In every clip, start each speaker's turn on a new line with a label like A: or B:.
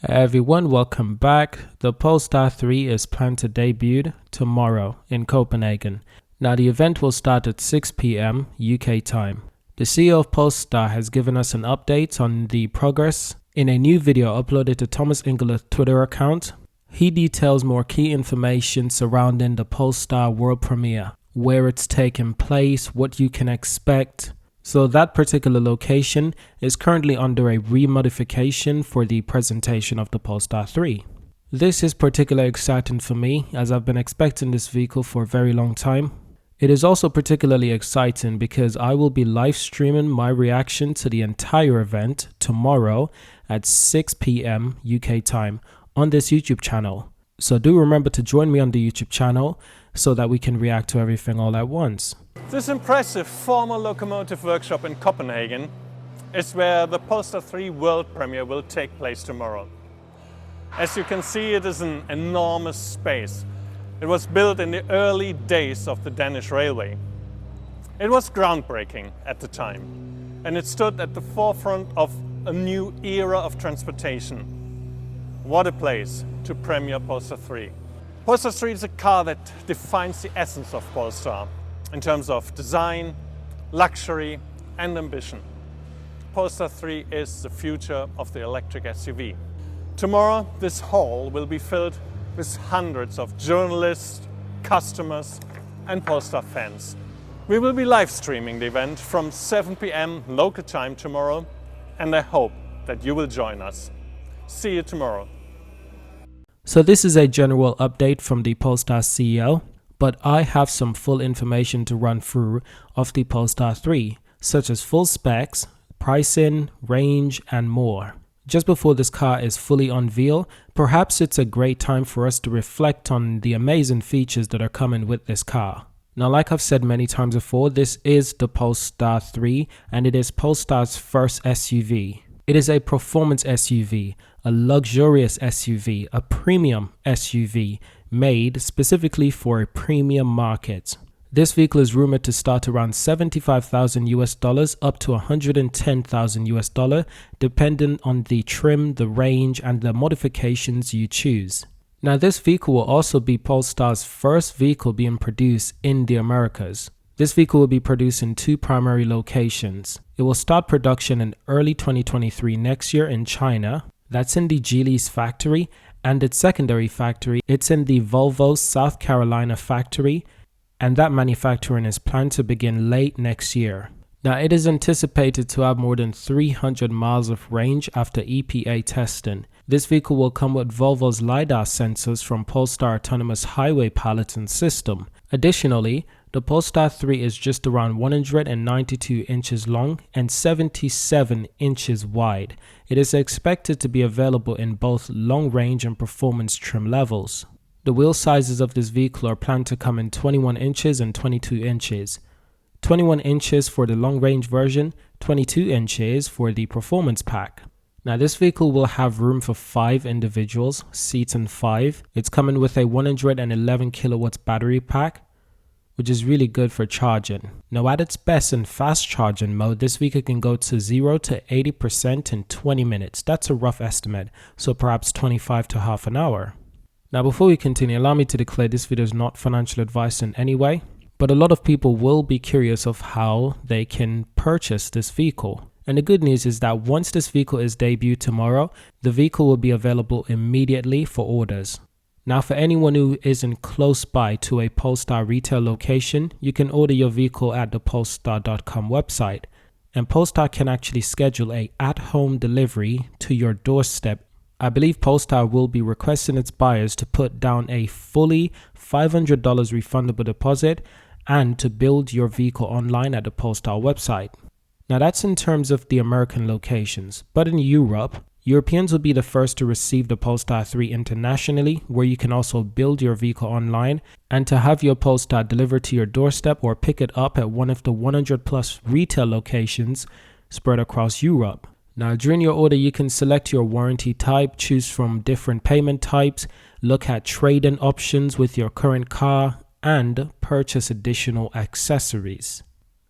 A: Hey everyone, welcome back. The Polestar 3 is planned to debut tomorrow in Copenhagen. Now the event will start at 6 p.m. UK time. The CEO of Polestar has given us an update on the progress in a new video uploaded to Thomas Ingerle's Twitter account. He details more key information surrounding the Polestar world premiere, where it's taking place, what you can expect. So that particular location is currently under a remodification for the presentation of the Polestar 3. This is particularly exciting for me as I've been expecting this vehicle for a very long time. It is also particularly exciting because I will be live streaming my reaction to the entire event tomorrow at 6 p.m. UK time on this YouTube channel. So do remember to join me on the YouTube channel so that we can react to everything all at once.
B: This impressive former locomotive workshop in Copenhagen is where the Polestar 3 world premiere will take place tomorrow. As you can see, it is an enormous space. It was built in the early days of the Danish railway. It was groundbreaking at the time, and it stood at the forefront of a new era of transportation. What a place to premiere Polestar 3. Polestar 3 is a car that defines the essence of Polestar in terms of design, luxury and ambition. Polestar 3 is the future of the electric SUV. Tomorrow, this hall will be filled with hundreds of journalists, customers and Polestar fans. We will be live streaming the event from 7 p.m. local time tomorrow, and I hope that you will join us. See you tomorrow.
A: So this is a general update from the Polestar CEO, but I have some full information to run through of the Polestar 3, such as full specs, pricing, range, and more. Just before this car is fully unveiled, perhaps it's a great time for us to reflect on the amazing features that are coming with this car. Now, like I've said many times before, this is the Polestar 3 and it is Polestar's first SUV. It is a performance SUV, a luxurious SUV, a premium SUV made specifically for a premium market. This vehicle is rumored to start around $75,000 up to $110,000 depending on the trim, the range, and the modifications you choose. Now, this vehicle will also be Polestar's first vehicle being produced in the Americas. This vehicle will be produced in two primary locations. It will start production in early 2023 next year in China. That's in the Geely's factory, and its secondary factory, it's in the Volvo South Carolina factory, and that manufacturing is planned to begin late next year. Now, it is anticipated to have more than 300 miles of range after EPA testing. This vehicle will come with Volvo's LiDAR sensors from Polestar Autonomous Highway Piloting System. Additionally, the Polestar 3 is just around 192 inches long and 77 inches wide. It is expected to be available in both long range and performance trim levels. The wheel sizes of this vehicle are planned to come in 21 inches and 22 inches. 21 inches for the long range version, 22 inches for the performance pack. Now, this vehicle will have room for 5 individuals, seating 5. It's coming with a 111 kilowatts battery pack, which is really good for charging. Now, at its best in fast charging mode, this vehicle can go to 0 to 80% in 20 minutes. That's a rough estimate, so perhaps 25 to half an hour. Now, before we continue, allow me to declare this video is not financial advice in any way, but a lot of people will be curious of how they can purchase this vehicle. And the good news is that once this vehicle is debuted tomorrow, the vehicle will be available immediately for orders. Now, for anyone who isn't close by to a Polestar retail location, you can order your vehicle at the Polestar.com website. And Polestar can actually schedule a at-home delivery to your doorstep. I believe Polestar will be requesting its buyers to put down a fully $500 refundable deposit and to build your vehicle online at the Polestar website. Now, that's in terms of the American locations, but in Europe, Europeans will be the first to receive the Polestar 3 internationally, where you can also build your vehicle online and to have your Polestar delivered to your doorstep or pick it up at one of the 100 plus retail locations spread across Europe. Now, during your order, you can select your warranty type, choose from different payment types, look at trade-in options with your current car, and purchase additional accessories.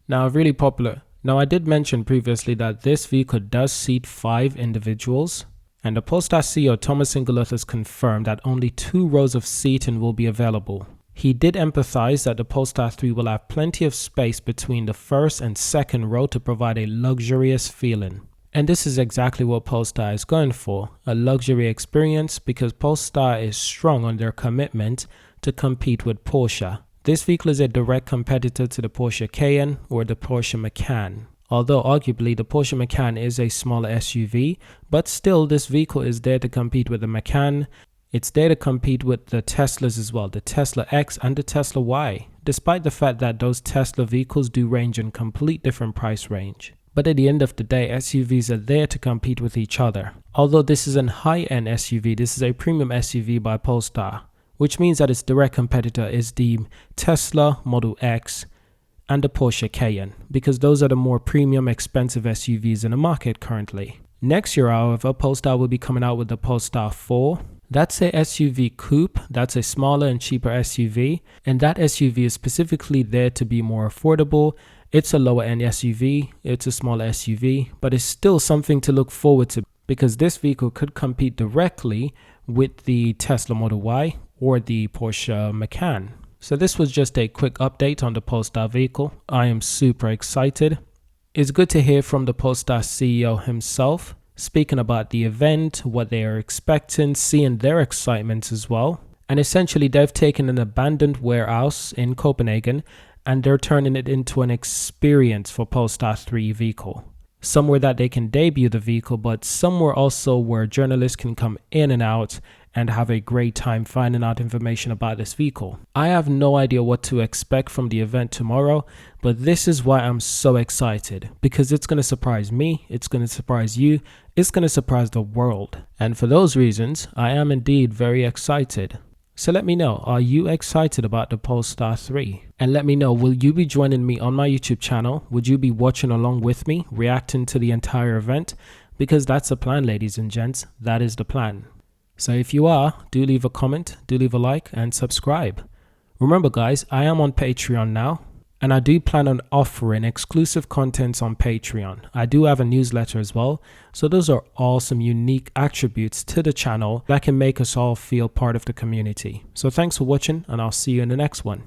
A: Now, really popular. Now, I did mention previously that this vehicle does seat 5 individuals. And the Polestar CEO Thomas Ingeloth has confirmed that only 2 rows of seating will be available. He did emphasize that the Polestar 3 will have plenty of space between the first and second row to provide a luxurious feeling. And this is exactly what Polestar is going for, a luxury experience, because Polestar is strong on their commitment to compete with Porsche. This vehicle is a direct competitor to the Porsche Cayenne or the Porsche Macan. Although arguably the Porsche Macan is a smaller SUV, but still this vehicle is there to compete with the Macan. It's there to compete with the Teslas as well, the Tesla X and the Tesla Y, despite the fact that those Tesla vehicles do range in complete different price range. But at the end of the day, SUVs are there to compete with each other. Although this is a high-end SUV, this is a premium SUV by Polestar, which means that its direct competitor is the Tesla Model X and the Porsche Cayenne, because those are the more premium, expensive SUVs in the market currently. Next year, however, Polestar will be coming out with the Polestar 4. That's a SUV coupe, that's a smaller and cheaper SUV, and that SUV is specifically there to be more affordable. It's a lower end SUV, it's a smaller SUV, but it's still something to look forward to, because this vehicle could compete directly with the Tesla Model Y or the Porsche Macan. So this was just a quick update on the Polestar vehicle. I am super excited. It's good to hear from the Polestar CEO himself, speaking about the event, what they are expecting, seeing their excitement as well. And essentially they've taken an abandoned warehouse in Copenhagen and they're turning it into an experience for Polestar 3 vehicle. Somewhere that they can debut the vehicle, but somewhere also where journalists can come in and out and have a great time finding out information about this vehicle. I have no idea what to expect from the event tomorrow, but this is why I'm so excited, because it's going to surprise me, it's going to surprise you, it's going to surprise the world. And for those reasons, I am indeed very excited. So let me know, are you excited about the Polestar 3? And let me know, will you be joining me on my YouTube channel? Would you be watching along with me, reacting to the entire event? Because that's the plan, ladies and gents, that is the plan. So if you are, do leave a comment, do leave a like and subscribe. Remember guys, I am on Patreon now, and I do plan on offering exclusive contents on Patreon. I do have a newsletter as well, so those are all some unique attributes to the channel that can make us all feel part of the community. So thanks for watching, and I'll see you in the next one.